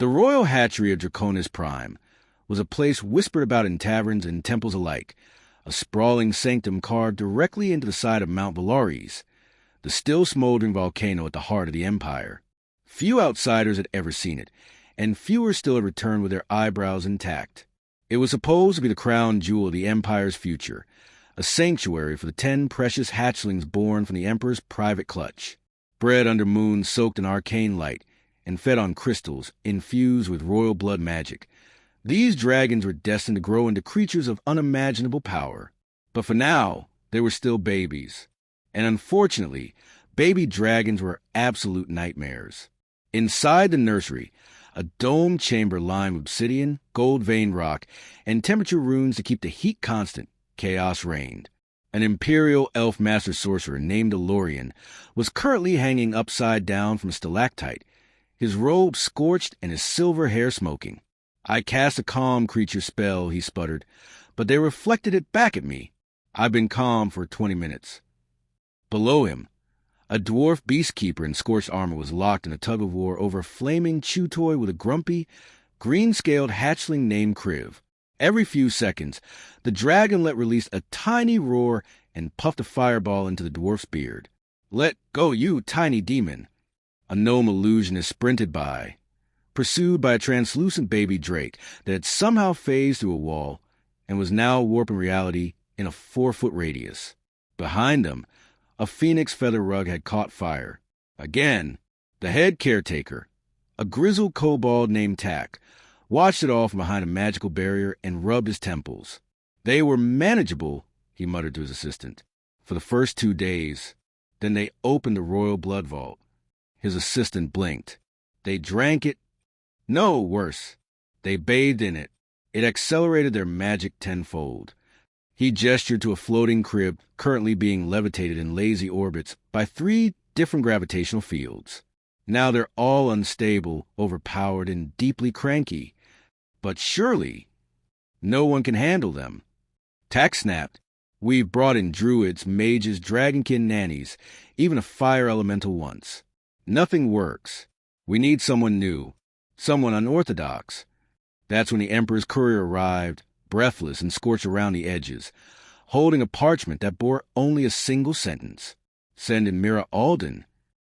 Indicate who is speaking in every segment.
Speaker 1: The royal hatchery of Draconis Prime was a place whispered about in taverns and temples alike, a sprawling sanctum carved directly into the side of Mount Valaris, the still smoldering volcano at the heart of the empire. Few outsiders had ever seen it, and fewer still had returned with their eyebrows intact. It was supposed to be the crown jewel of the empire's future, a sanctuary for the 10 precious hatchlings born from the emperor's private clutch, bred under moons soaked in arcane light and fed on crystals infused with royal blood magic. These dragons were destined to grow into creatures of unimaginable power. But for now, they were still babies. And unfortunately, baby dragons were absolute nightmares. Inside the nursery, a domed chamber lined with obsidian, gold-veined rock, and temperature runes to keep the heat constant, chaos reigned. An imperial elf master sorcerer named Elorian was currently hanging upside down from a stalactite, his robe scorched and his silver hair smoking. "I cast a calm creature spell," he sputtered, "but they reflected it back at me. I've been calm for 20 minutes. Below him, a dwarf beastkeeper in scorched armor was locked in a tug-of-war over a flaming chew toy with a grumpy, green-scaled hatchling named Criv. Every few seconds, the dragon let release a tiny roar and puffed a fireball into the dwarf's beard. "Let go, you tiny demon!" A gnome illusionist sprinted by, pursued by a translucent baby drake that had somehow phased through a wall and was now warping reality in a 4-foot radius. Behind them, a phoenix feather rug had caught fire. Again, the head caretaker, a grizzled kobold named Tack, watched it all from behind a magical barrier and rubbed his temples. "They were manageable," he muttered to his assistant, "for the first 2 days. Then they opened the royal blood vault." His assistant blinked. "They drank it? No, worse. They bathed in it. It accelerated their magic tenfold." He gestured to a floating crib currently being levitated in lazy orbits by 3 different gravitational fields. "Now they're all unstable, overpowered, and deeply cranky. But surely no one can handle them." Tack snapped. "We've brought in druids, mages, dragonkin nannies, even a fire elemental once. Nothing works. We need someone new, someone unorthodox." That's when the Emperor's courier arrived, breathless and scorched around the edges, holding a parchment that bore only a single sentence. "Send in Mira Alden."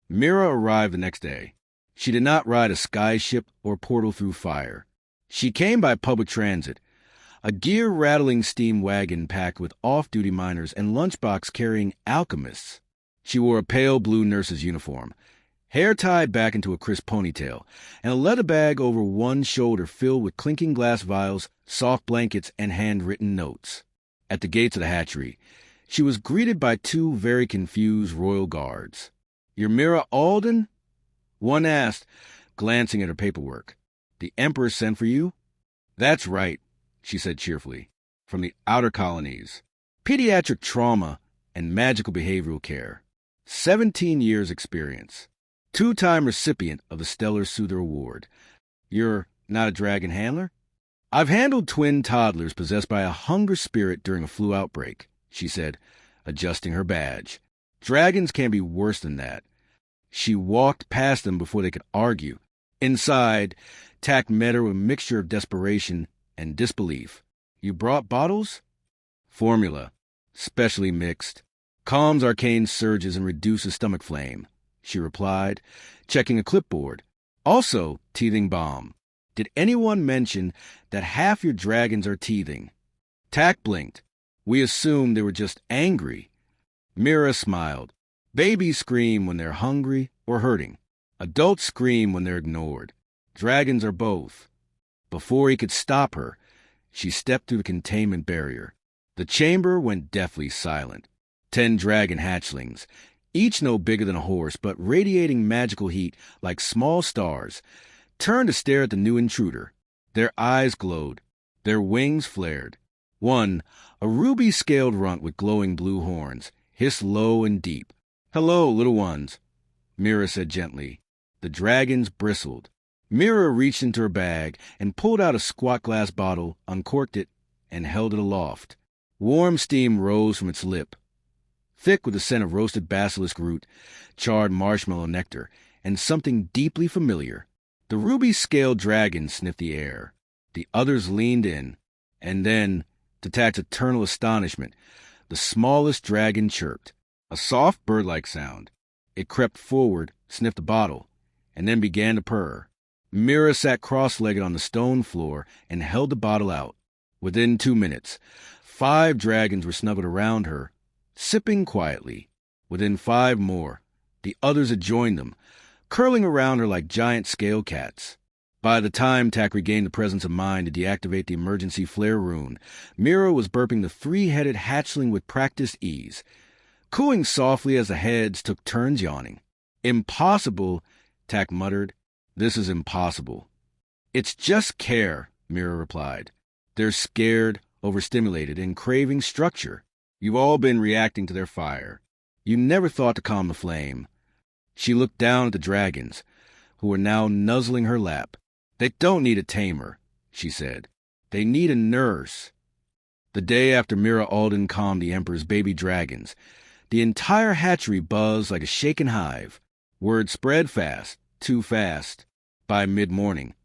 Speaker 1: Mira arrived the next day. She did not ride a sky ship or portal through fire. She came by public transit, a gear-rattling steam wagon packed with off-duty miners and lunchbox-carrying alchemists. She wore a pale blue nurse's uniform, hair tied back into a crisp ponytail, and a leather bag over one shoulder filled with clinking glass vials, soft blankets, and handwritten notes. At the gates of the hatchery, she was greeted by 2 very confused royal guards. "You're Mira Alden?" one asked, glancing at her paperwork. "The Emperor sent for you?" "That's right," she said cheerfully. "From the outer colonies. Pediatric trauma and magical behavioral care. 17 years experience. 2-time recipient of the Stellar Soother Award. You're not a dragon handler?" "I've handled twin toddlers possessed by a hunger spirit during a flu outbreak," she said, adjusting her badge. "Dragons can be worse than that." She walked past them before they could argue. Inside, Tack met her with a mixture of desperation and disbelief. "You brought bottles?" "Formula. Specially mixed. Calms arcane surges and reduces stomach flame," she replied, checking a clipboard. "Also, teething bomb. Did anyone mention that half your dragons are teething?" Tack blinked. "We assumed they were just angry." Mira smiled. "Babies scream when they're hungry or hurting. Adults scream when they're ignored. Dragons are both." Before he could stop her, she stepped through the containment barrier. The chamber went deathly silent. 10 dragon hatchlings, each no bigger than a horse but radiating magical heat like small stars, turned to stare at the new intruder. Their eyes glowed. Their wings flared. One, a ruby-scaled runt with glowing blue horns, hissed low and deep. "Hello, little ones," Mira said gently. The dragons bristled. Mira reached into her bag and pulled out a squat glass bottle, uncorked it, and held it aloft. Warm steam rose from its lip, thick with the scent of roasted basilisk root, charred marshmallow nectar, and something deeply familiar. The ruby-scaled dragon sniffed the air. The others leaned in, and then, to Tak's eternal astonishment, the smallest dragon chirped, a soft bird-like sound. It crept forward, sniffed the bottle, and then began to purr. Mira sat cross-legged on the stone floor and held the bottle out. Within 2 minutes, 5 dragons were snuggled around her, sipping quietly. Within 5 more, the others had joined them, curling around her like giant scale cats. By the time Tak regained the presence of mind to deactivate the emergency flare rune, Mira was burping the 3-headed hatchling with practiced ease, cooing softly as the heads took turns yawning. "Impossible," Tak muttered. "This is impossible." "It's just care," Mira replied. "They're scared, overstimulated, and craving structure. You've all been reacting to their fire. You never thought to calm the flame." She looked down at the dragons, who were now nuzzling her lap. "They don't need a tamer," she said. "They need a nurse." The day after Mira Alden calmed the Emperor's baby dragons, the entire hatchery buzzed like a shaken hive. Word spread fast, too fast. By mid-morning,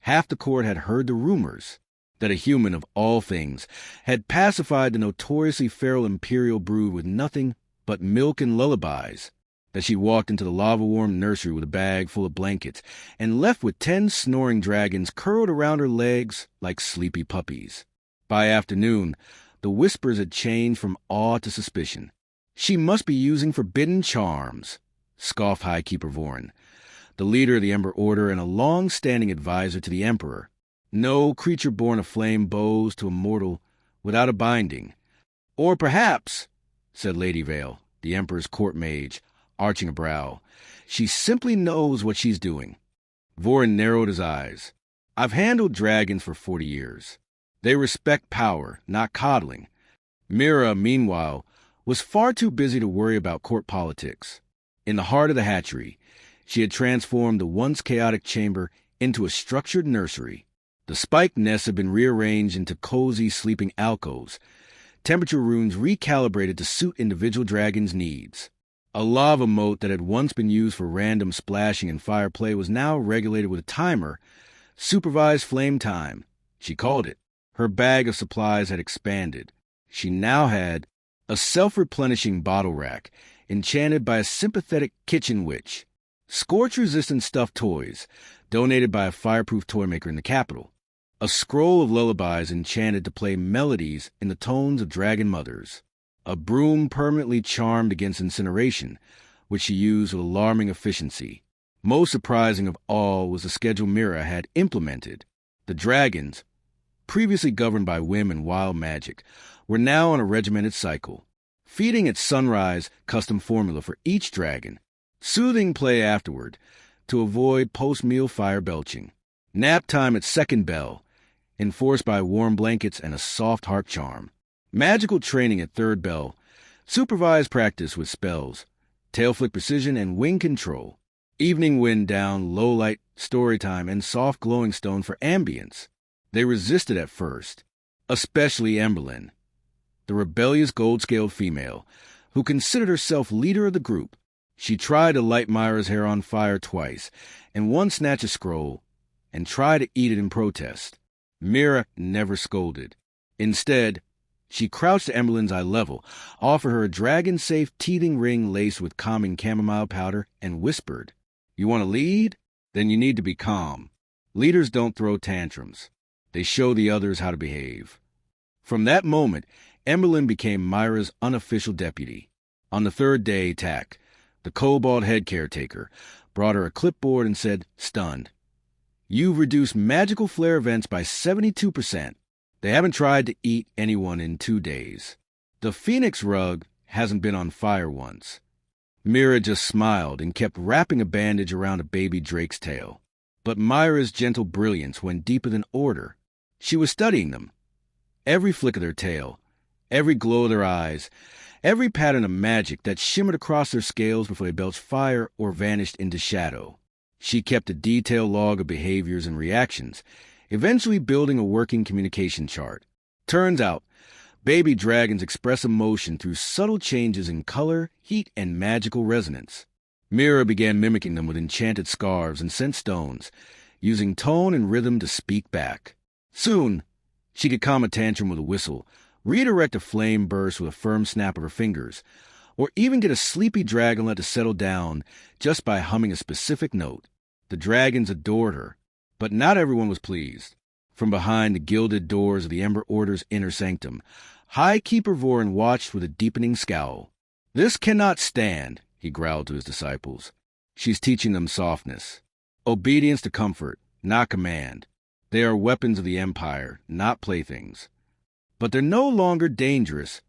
Speaker 1: half the court had heard the rumors that a human of all things had pacified the notoriously feral imperial brood with nothing but milk and lullabies, that she walked into the lava-warm nursery with a bag full of blankets and left with 10 snoring dragons curled around her legs like sleepy puppies. By afternoon, the whispers had changed from awe to suspicion. "She must be using forbidden charms," scoffed High Keeper Vorin, the leader of the Ember Order and a long-standing advisor to the Emperor. "No creature born of flame bows to a mortal without a binding." "Or perhaps," said Lady Vale, the Emperor's court mage, arching a brow, "she simply knows what she's doing." Vorin narrowed his eyes. "I've handled dragons for 40 years. They respect power, not coddling." Mira, meanwhile, was far too busy to worry about court politics. In the heart of the hatchery, she had transformed the once chaotic chamber into a structured nursery. The spiked nests had been rearranged into cozy sleeping alcoves, temperature runes recalibrated to suit individual dragons' needs. A lava moat that had once been used for random splashing and fire play was now regulated with a timer, supervised flame time, she called it. Her bag of supplies had expanded. She now had a self-replenishing bottle rack, enchanted by a sympathetic kitchen witch, scorch-resistant stuffed toys, donated by a fireproof toymaker in the capital, a scroll of lullabies enchanted to play melodies in the tones of dragon mothers, a broom permanently charmed against incineration, which she used with alarming efficiency. Most surprising of all was the schedule Mira had implemented. The dragons, previously governed by whim and wild magic, were now on a regimented cycle. Feeding at sunrise custom formula for each dragon, soothing play afterward to avoid post-meal fire belching, nap time at second bell, enforced by warm blankets and a soft heart charm, magical training at third bell, supervised practice with spells, tail flick precision and wing control, evening wind down, low light, story time, and soft glowing stone for ambience. They resisted at first, especially Emberlyn, the rebellious gold-scaled female, who considered herself leader of the group. She tried to light Myra's hair on fire twice, and once snatch a scroll, and try to eat it in protest. Mira never scolded. Instead, she crouched to Emberlyn's eye level, offered her a dragon-safe teething ring laced with calming chamomile powder, and whispered, "You want to lead? Then you need to be calm. Leaders don't throw tantrums. They show the others how to behave." From that moment, Emberlyn became Myra's unofficial deputy. On the 3rd day, Tak, the cobalt head caretaker, brought her a clipboard and said, stunned, "You've reduced magical flare events by 72%. They haven't tried to eat anyone in 2 days. The phoenix rug hasn't been on fire once." Mira just smiled and kept wrapping a bandage around a baby drake's tail. But Myra's gentle brilliance went deeper than order. She was studying them. Every flick of their tail, every glow of their eyes, every pattern of magic that shimmered across their scales before they belched fire or vanished into shadow. She kept a detailed log of behaviors and reactions, eventually building a working communication chart. Turns out, baby dragons express emotion through subtle changes in color, heat, and magical resonance. Mira began mimicking them with enchanted scarves and scent stones, using tone and rhythm to speak back. Soon, she could calm a tantrum with a whistle, redirect a flame burst with a firm snap of her fingers, or even get a sleepy dragonlet to settle down just by humming a specific note. The dragons adored her, but not everyone was pleased. From behind the gilded doors of the Ember Order's inner sanctum, High Keeper Vorin watched with a deepening scowl. "This cannot stand," he growled to his disciples. "She's teaching them softness. Obedience to comfort, not command. They are weapons of the Empire, not playthings." "But they're no longer dangerous,"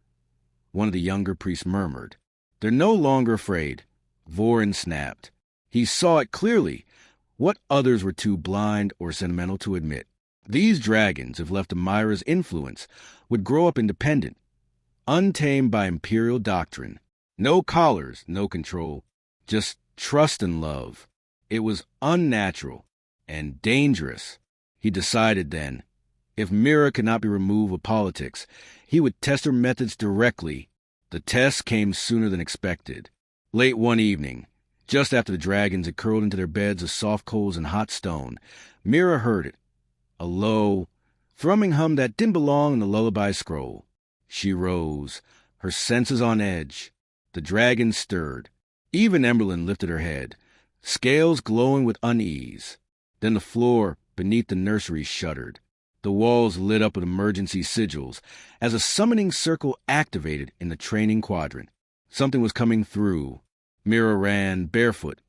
Speaker 1: one of the younger priests murmured. "They're no longer afraid." Vorin snapped. He saw it clearly, what others were too blind or sentimental to admit. These dragons, if left to Myra's influence, would grow up independent, untamed by imperial doctrine. No collars, no control, just trust and love. It was unnatural and dangerous. He decided then, if Mira could not be removed of politics, he would test her methods directly. The test came sooner than expected. Late one evening, just after the dragons had curled into their beds of soft coals and hot stone, Mira heard it. A low, thrumming hum that didn't belong in the lullaby scroll. She rose, her senses on edge. The dragons stirred. Even Emberlyn lifted her head, scales glowing with unease. Then the floor beneath the nursery shuddered. The walls lit up with emergency sigils as a summoning circle activated in the training quadrant. Something was coming through. Mira ran, barefoot,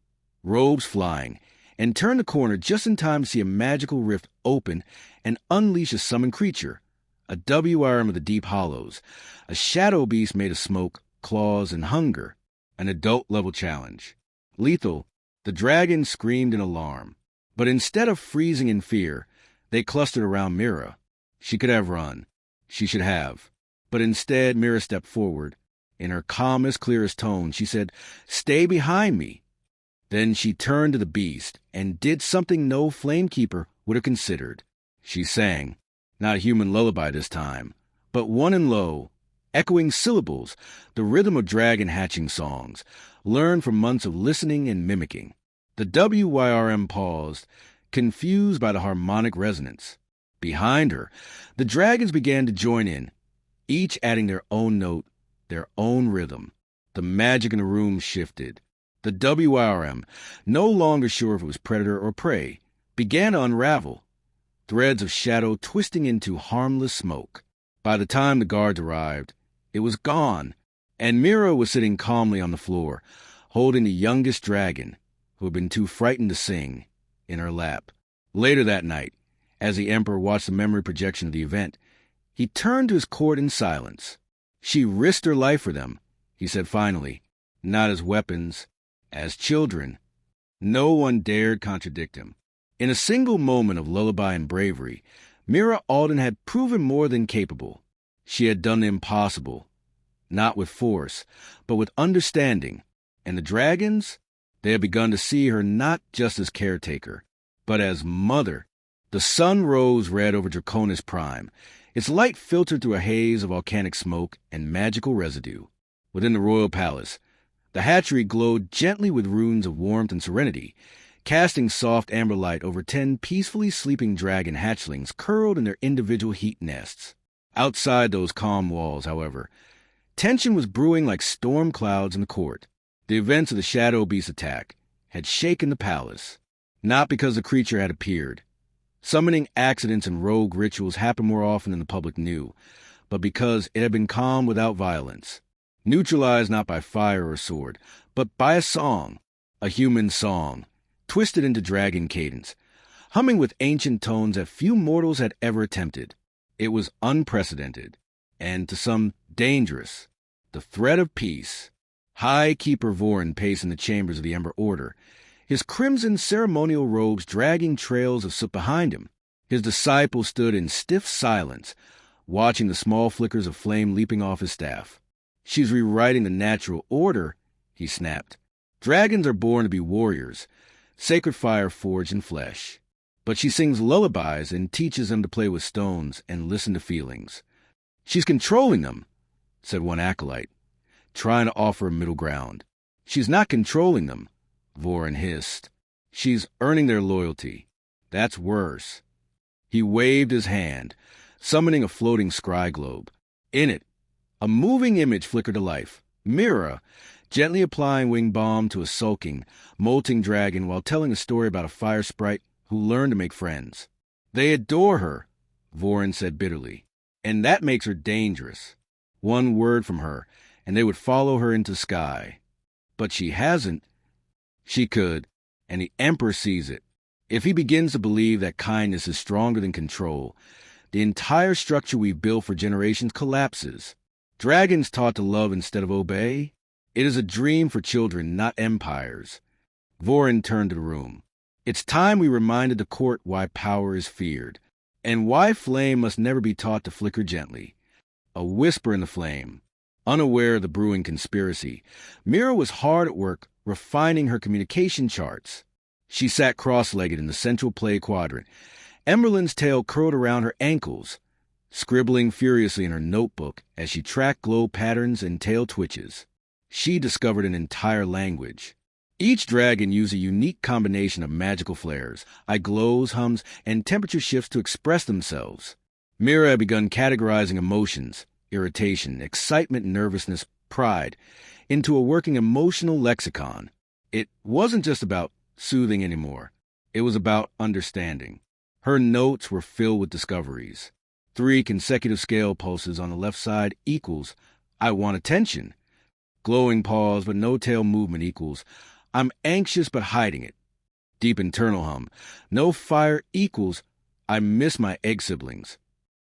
Speaker 1: robes flying, and turned the corner just in time to see a magical rift open and unleash a summoned creature, a WRM of the deep hollows, a shadow beast made of smoke, claws, and hunger, an adult-level challenge. Lethal, the dragons screamed in alarm, but instead of freezing in fear, they clustered around Mira. She could have run. She should have. But instead, Mira stepped forward. In her calmest, clearest tone, she said, "Stay behind me." Then she turned to the beast and did something no Flamekeeper would have considered. She sang, not a human lullaby this time, but one in low, echoing syllables, the rhythm of dragon hatching songs, learned from months of listening and mimicking. The WYRM paused, confused by the harmonic resonance. Behind her, the dragons began to join in, each adding their own note, their own rhythm. The magic in the room shifted. The WRM, no longer sure if it was predator or prey, began to unravel, threads of shadow twisting into harmless smoke. By the time the guards arrived, it was gone, and Mira was sitting calmly on the floor, holding the youngest dragon, who had been too frightened to sing, in her lap. Later that night, as the Emperor watched the memory projection of the event, he turned to his court in silence. "She risked her life for them," he said finally, "not as weapons, as children." No one dared contradict him. In a single moment of lullaby and bravery, Mira Alden had proven more than capable. She had done the impossible, not with force, but with understanding. And the dragons? They had begun to see her not just as caretaker, but as mother. The sun rose red over Draconis Prime. Its light filtered through a haze of volcanic smoke and magical residue. Within the royal palace, the hatchery glowed gently with runes of warmth and serenity, casting soft amber light over 10 peacefully sleeping dragon hatchlings curled in their individual heat nests. Outside those calm walls, however, tension was brewing like storm clouds in the court. The events of the Shadow Beast attack had shaken the palace, not because the creature had appeared. Summoning accidents and rogue rituals happened more often than the public knew, but because it had been calm without violence. Neutralized not by fire or sword, but by a song, a human song, twisted into dragon cadence, humming with ancient tones that few mortals had ever attempted. It was unprecedented, and to some dangerous. The threat of peace. High Keeper Vorin paced in the chambers of the Ember Order, his crimson ceremonial robes dragging trails of soot behind him. His disciples stood in stiff silence, watching the small flickers of flame leaping off his staff. "She's rewriting the natural order," he snapped. "Dragons are born to be warriors, sacred fire forged in flesh. But she sings lullabies and teaches them to play with stones and listen to feelings." "She's controlling them," said one acolyte, trying to offer a middle ground. "She's not controlling them," Vorin hissed. "She's earning their loyalty. That's worse. He waved his hand, summoning a floating scry globe. In it, a moving image flickered to life. Mira, gently applying wing balm to a sulking, molting dragon while telling a story about a fire sprite who learned to make friends. They adore her, Vorin said bitterly, and that makes her dangerous. One word from her, and they would follow her into the sky. But she hasn't. She could, and the Emperor sees it. If he begins to believe that kindness is stronger than control, the entire structure we've built for generations collapses. Dragons taught to love instead of obey? It is a dream for children, not empires. Vorin turned to the room. It's time we reminded the court why power is feared, and why flame must never be taught to flicker gently. A whisper in the flame. Unaware of the brewing conspiracy, Mira was hard at work refining her communication charts. She sat cross-legged in the central play quadrant, Emberlin's tail curled around her ankles, scribbling furiously in her notebook as she tracked glow patterns and tail twitches. She discovered an entire language. Each dragon used a unique combination of magical flares, eye glows, hums, and temperature shifts to express themselves. Mira had begun categorizing emotions, irritation, excitement, nervousness, pride, into a working emotional lexicon. It wasn't just about soothing anymore. It was about understanding. Her notes were filled with discoveries. 3 consecutive scale pulses on the left side equals, I want attention. Glowing pause but no tail movement equals, I'm anxious but hiding it. Deep internal hum, no fire equals, I miss my egg siblings.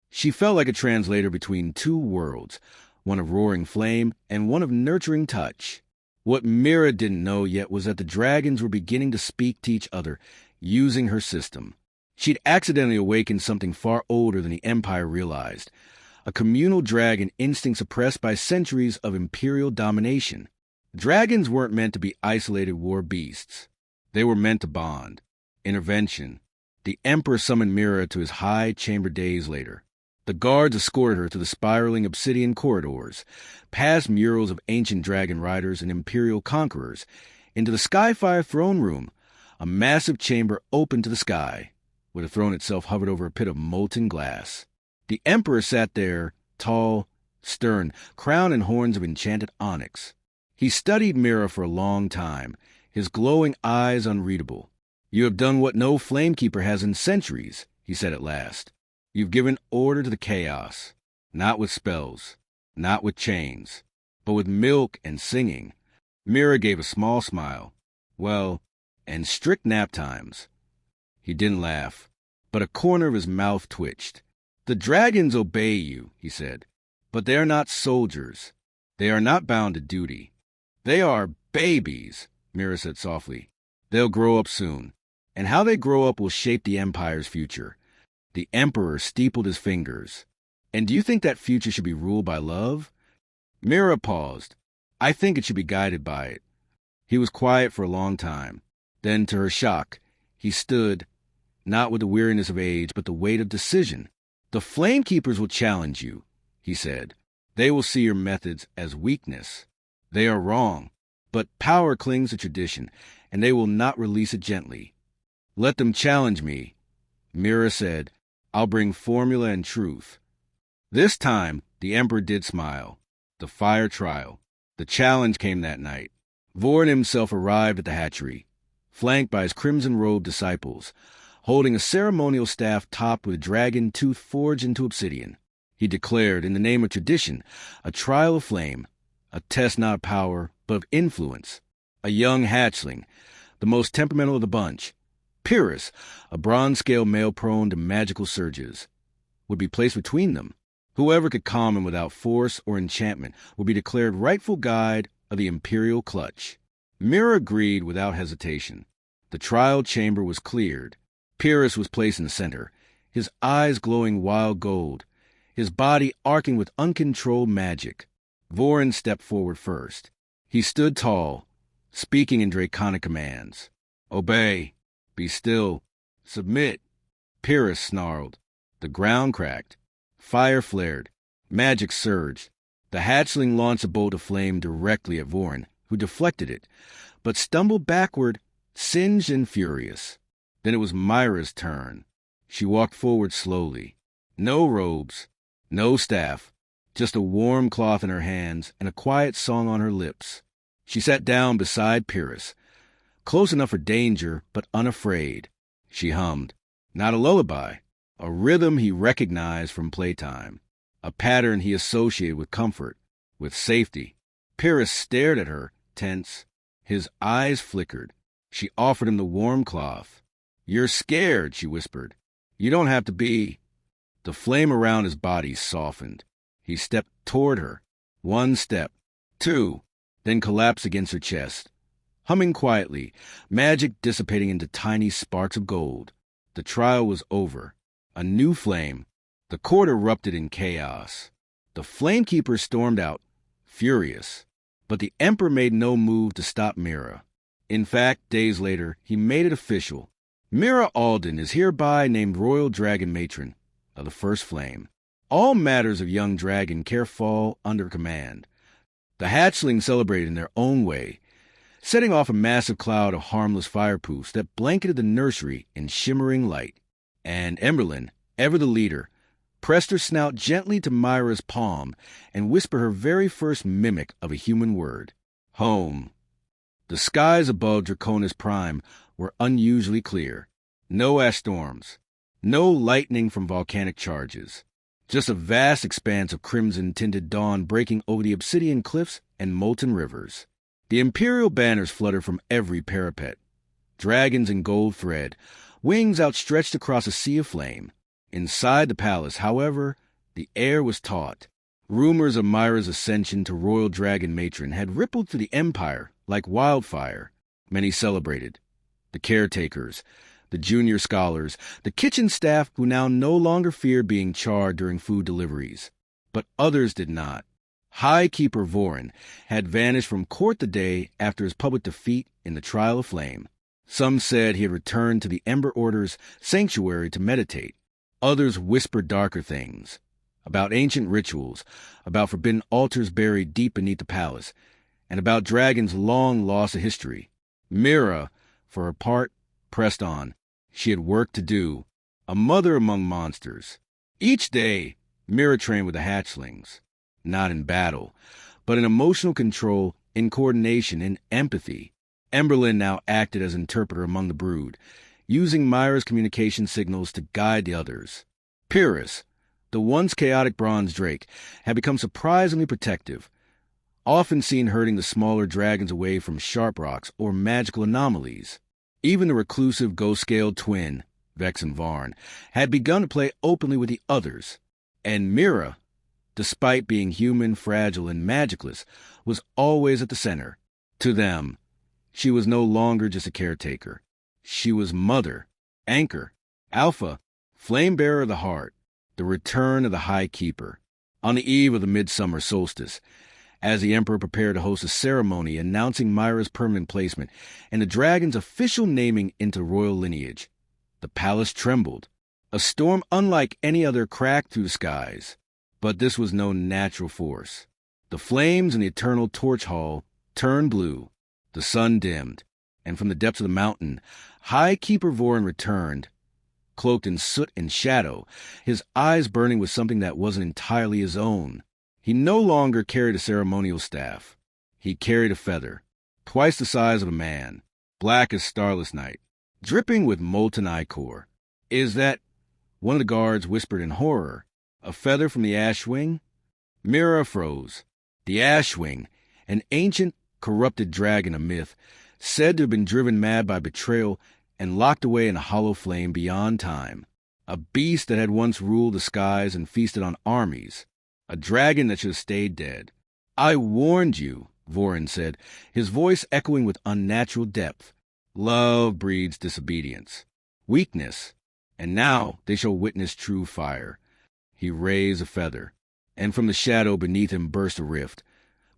Speaker 1: She felt like a translator between 2 worlds, one of roaring flame and one of nurturing touch. What Mira didn't know yet was that the dragons were beginning to speak to each other, using her system. She'd accidentally awakened something far older than the Empire realized, a communal dragon instinct suppressed by centuries of imperial domination. Dragons weren't meant to be isolated war beasts. They were meant to bond. Intervention. The Emperor summoned Mira to his high chamber days later. The guards escorted her to the spiraling obsidian corridors, past murals of ancient dragon riders and imperial conquerors, into the Sci-Fi throne room, a massive chamber open to the sky, where the throne itself hovered over a pit of molten glass. The Emperor sat there, tall, stern, crown and horns of enchanted onyx. He studied Mira for a long time, his glowing eyes unreadable. You have done what no flamekeeper has in centuries, he said at last. You've given order to the chaos, not with spells, not with chains, but with milk and singing. Mira gave a small smile. Well, and strict nap times. He didn't laugh, but a corner of his mouth twitched. The dragons obey you, he said, but they are not soldiers. They are not bound to duty. They are babies, Mira said softly. They'll grow up soon, and how they grow up will shape the Empire's future. The Emperor steepled his fingers. And do you think that future should be ruled by love? Mira paused. I think it should be guided by it. He was quiet for a long time. Then, to her shock, he stood, not with the weariness of age, but the weight of decision. The Flamekeepers will challenge you, he said. They will see your methods as weakness. They are wrong, but power clings to tradition, and they will not release it gently. Let them challenge me, Mira said. I'll bring formula and truth. This time, the Emperor did smile. The fire trial. The challenge came that night. Vorin himself arrived at the hatchery, flanked by his crimson-robed disciples, holding a ceremonial staff topped with dragon tooth forged into obsidian. He declared, in the name of tradition, a trial of flame, a test not of power, but of influence. A young hatchling, the most temperamental of the bunch, Pyrrhus, a bronze-scale male prone to magical surges, would be placed between them. Whoever could calm him without force or enchantment would be declared rightful guide of the imperial clutch. Mira agreed without hesitation. The trial chamber was cleared. Pyrrhus was placed in the center, his eyes glowing wild gold, his body arcing with uncontrolled magic. Vorin stepped forward first. He stood tall, speaking in draconic commands. Obey. Be still. Submit. Pyrrhus snarled. The ground cracked. Fire flared. Magic surged. The hatchling launched a bolt of flame directly at Vorin, who deflected it, but stumbled backward, singed and furious. Then it was Myra's turn. She walked forward slowly. No robes, no staff, just a warm cloth in her hands and a quiet song on her lips. She sat down beside Pyrrhus, close enough for danger, but unafraid. She hummed, not a lullaby, a rhythm he recognized from playtime, a pattern he associated with comfort, with safety. Pyrrhus stared at her, tense. His eyes flickered. She offered him the warm cloth. "You're scared," she whispered. "You don't have to be." The flame around his body softened. He stepped toward her. 1 step, 2, then collapsed against her chest. Humming quietly, magic dissipating into tiny sparks of gold. The trial was over. A new flame. The court erupted in chaos. The flamekeeper stormed out, furious. But the emperor made no move to stop Mira. In fact, days later, he made it official. Mira Alden is hereby named Royal Dragon Matron of the First Flame. All matters of young dragon care fall under command. The hatchlings celebrated in their own way, setting off a massive cloud of harmless fireproofs that blanketed the nursery in shimmering light. And Emberlyn, ever the leader, pressed her snout gently to Myra's palm and whispered her very first mimic of a human word. Home. The skies above Draconis Prime were unusually clear. No ash storms. No lightning from volcanic charges. Just a vast expanse of crimson-tinted dawn breaking over the obsidian cliffs and molten rivers. The imperial banners fluttered from every parapet. Dragons in gold thread, wings outstretched across a sea of flame. Inside the palace, however, the air was taut. Rumors of Myra's ascension to Royal Dragon Matron had rippled through the empire like wildfire. Many celebrated. The caretakers, the junior scholars, the kitchen staff who now no longer feared being charred during food deliveries. But others did not. High Keeper Vorin had vanished from court the day after his public defeat in the Trial of Flame. Some said he had returned to the Ember Order's sanctuary to meditate. Others whispered darker things, about ancient rituals, about forbidden altars buried deep beneath the palace, and about dragons long lost to history. Mira, for her part, pressed on. She had work to do, a mother among monsters. Each day, Mira trained with the hatchlings, not in battle, but in emotional control, in coordination, in empathy. Emberlyn now acted as interpreter among the brood, using Myra's communication signals to guide the others. Pyrrhus, the once chaotic bronze drake, had become surprisingly protective, often seen herding the smaller dragons away from sharp rocks or magical anomalies. Even the reclusive ghost-scaled twin, Vex and Varn, had begun to play openly with the others. And Mira, despite being human, fragile, and magicless, was always at the center. To them, she was no longer just a caretaker. She was mother, anchor, alpha, flame-bearer of the heart, the return of the High Keeper. On the eve of the midsummer solstice, as the Emperor prepared to host a ceremony announcing Myra's permanent placement and the dragon's official naming into royal lineage, the palace trembled. A storm unlike any other cracked through the skies. But this was no natural force. The flames in the eternal torch hall turned blue. The sun dimmed, and from the depths of the mountain, High Keeper Vorin returned, cloaked in soot and shadow, his eyes burning with something that wasn't entirely his own. He no longer carried a ceremonial staff. He carried a feather, twice the size of a man, black as starless night, dripping with molten ichor. "Is that," one of the guards whispered in horror, "a feather from the Ashwing?" Mira froze. The Ashwing, an ancient, corrupted dragon of myth, said to have been driven mad by betrayal and locked away in a hollow flame beyond time. A beast that had once ruled the skies and feasted on armies. A dragon that should have stayed dead. "I warned you," Vorin said, his voice echoing with unnatural depth. "Love breeds disobedience, weakness, and now they shall witness true fire." He raised a feather, and from the shadow beneath him burst a rift,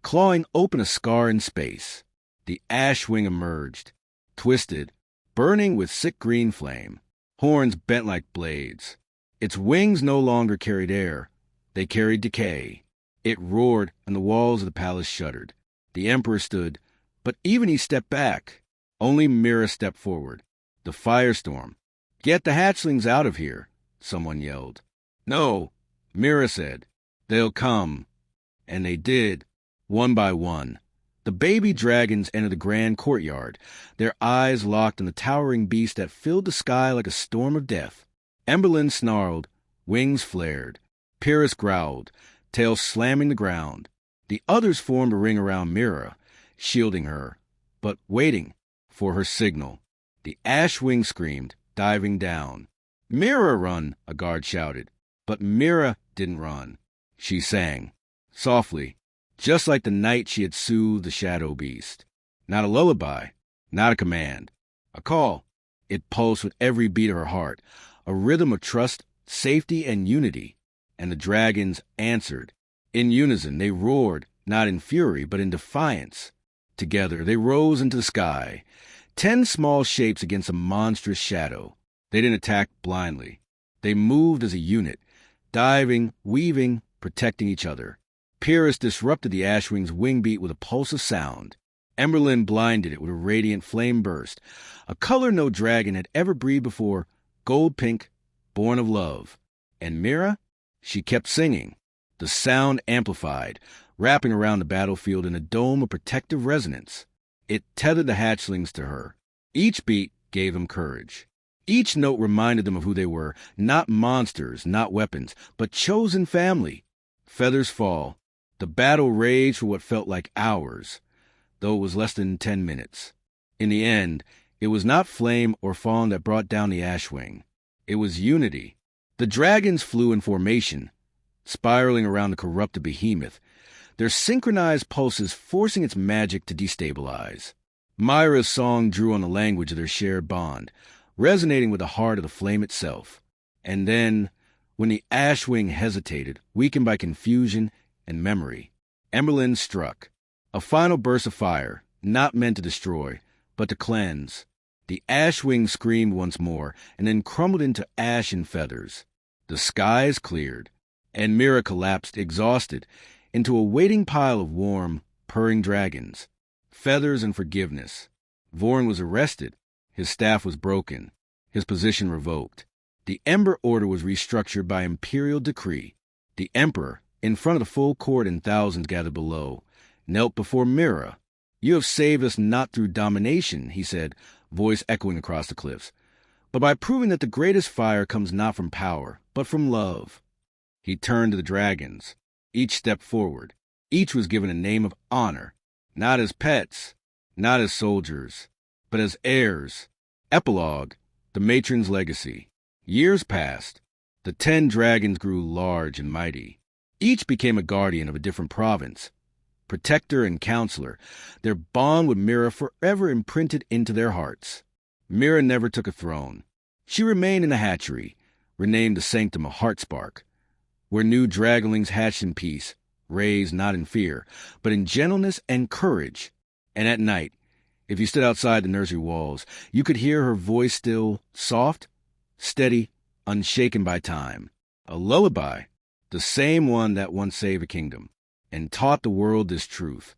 Speaker 1: clawing open a scar in space. The Ashwing emerged, twisted, burning with sick green flame, horns bent like blades. Its wings no longer carried air. They carried decay. It roared, and the walls of the palace shuddered. The Emperor stood, but even he stepped back. Only Mira stepped forward. The firestorm. "Get the hatchlings out of here," someone yelled. "No," Mira said. "They'll come." And they did, one by one. The baby dragons entered the grand courtyard, their eyes locked on the towering beast that filled the sky like a storm of death. Emberlyn snarled, wings flared. Pyrrhus growled, tail slamming the ground. The others formed a ring around Mira, shielding her, but waiting for her signal. The Ashwing screamed, diving down. "Mira, run!" a guard shouted. But Mira didn't run. She sang, softly, just like the night she had soothed the shadow beast. Not a lullaby, not a command. A call. It pulsed with every beat of her heart, a rhythm of trust, safety, and unity. And the dragons answered. In unison, they roared, not in fury, but in defiance. Together, they rose into the sky, 10 small shapes against a monstrous shadow. They didn't attack blindly. They moved as a unit, diving, weaving, protecting each other. Pyrrhus disrupted the Ashwing's wing beat with a pulse of sound. Emberlyn blinded it with a radiant flame burst, a color no dragon had ever breathed before, gold pink, born of love. And Mira? She kept singing. The sound amplified, wrapping around the battlefield in a dome of protective resonance. It tethered the hatchlings to her. Each beat gave them courage. Each note reminded them of who they were, not monsters, not weapons, but chosen family. Feathers fall. The battle raged for what felt like hours, though it was less than 10 minutes. In the end, it was not flame or fawn that brought down the Ashwing. It was unity. The dragons flew in formation, spiraling around the corrupted behemoth, their synchronized pulses forcing its magic to destabilize. Myra's song drew on the language of their shared bond, resonating with the heart of the flame itself. And then, when the Ashwing hesitated, weakened by confusion and memory, Emberlyn struck. A final burst of fire, not meant to destroy, but to cleanse. The Ashwing screamed once more, and then crumbled into ash and feathers. The skies cleared, and Mira collapsed, exhausted, into a waiting pile of warm, purring dragons. Feathers and forgiveness. Vorn was arrested. His staff was broken. His position revoked. The Ember Order was restructured by imperial decree. The Emperor, in front of the full court and thousands gathered below, knelt before Mira. "You have saved us not through domination," he said, voice echoing across the cliffs, "but by proving that the greatest fire comes not from power, but from love." He turned to the dragons. Each stepped forward. Each was given a name of honor, not as pets, not as soldiers, but as heirs. Epilogue, the matron's legacy. Years passed. The 10 dragons grew large and mighty. Each became a guardian of a different province, protector and counselor, their bond with Mira forever imprinted into their hearts. Mira never took a throne. She remained in the hatchery, renamed the Sanctum of Heartspark, where new dragonlings hatched in peace, raised not in fear, but in gentleness and courage. And at night, if you stood outside the nursery walls, you could hear her voice still, soft, steady, unshaken by time. A lullaby, the same one that once saved a kingdom, and taught the world this truth.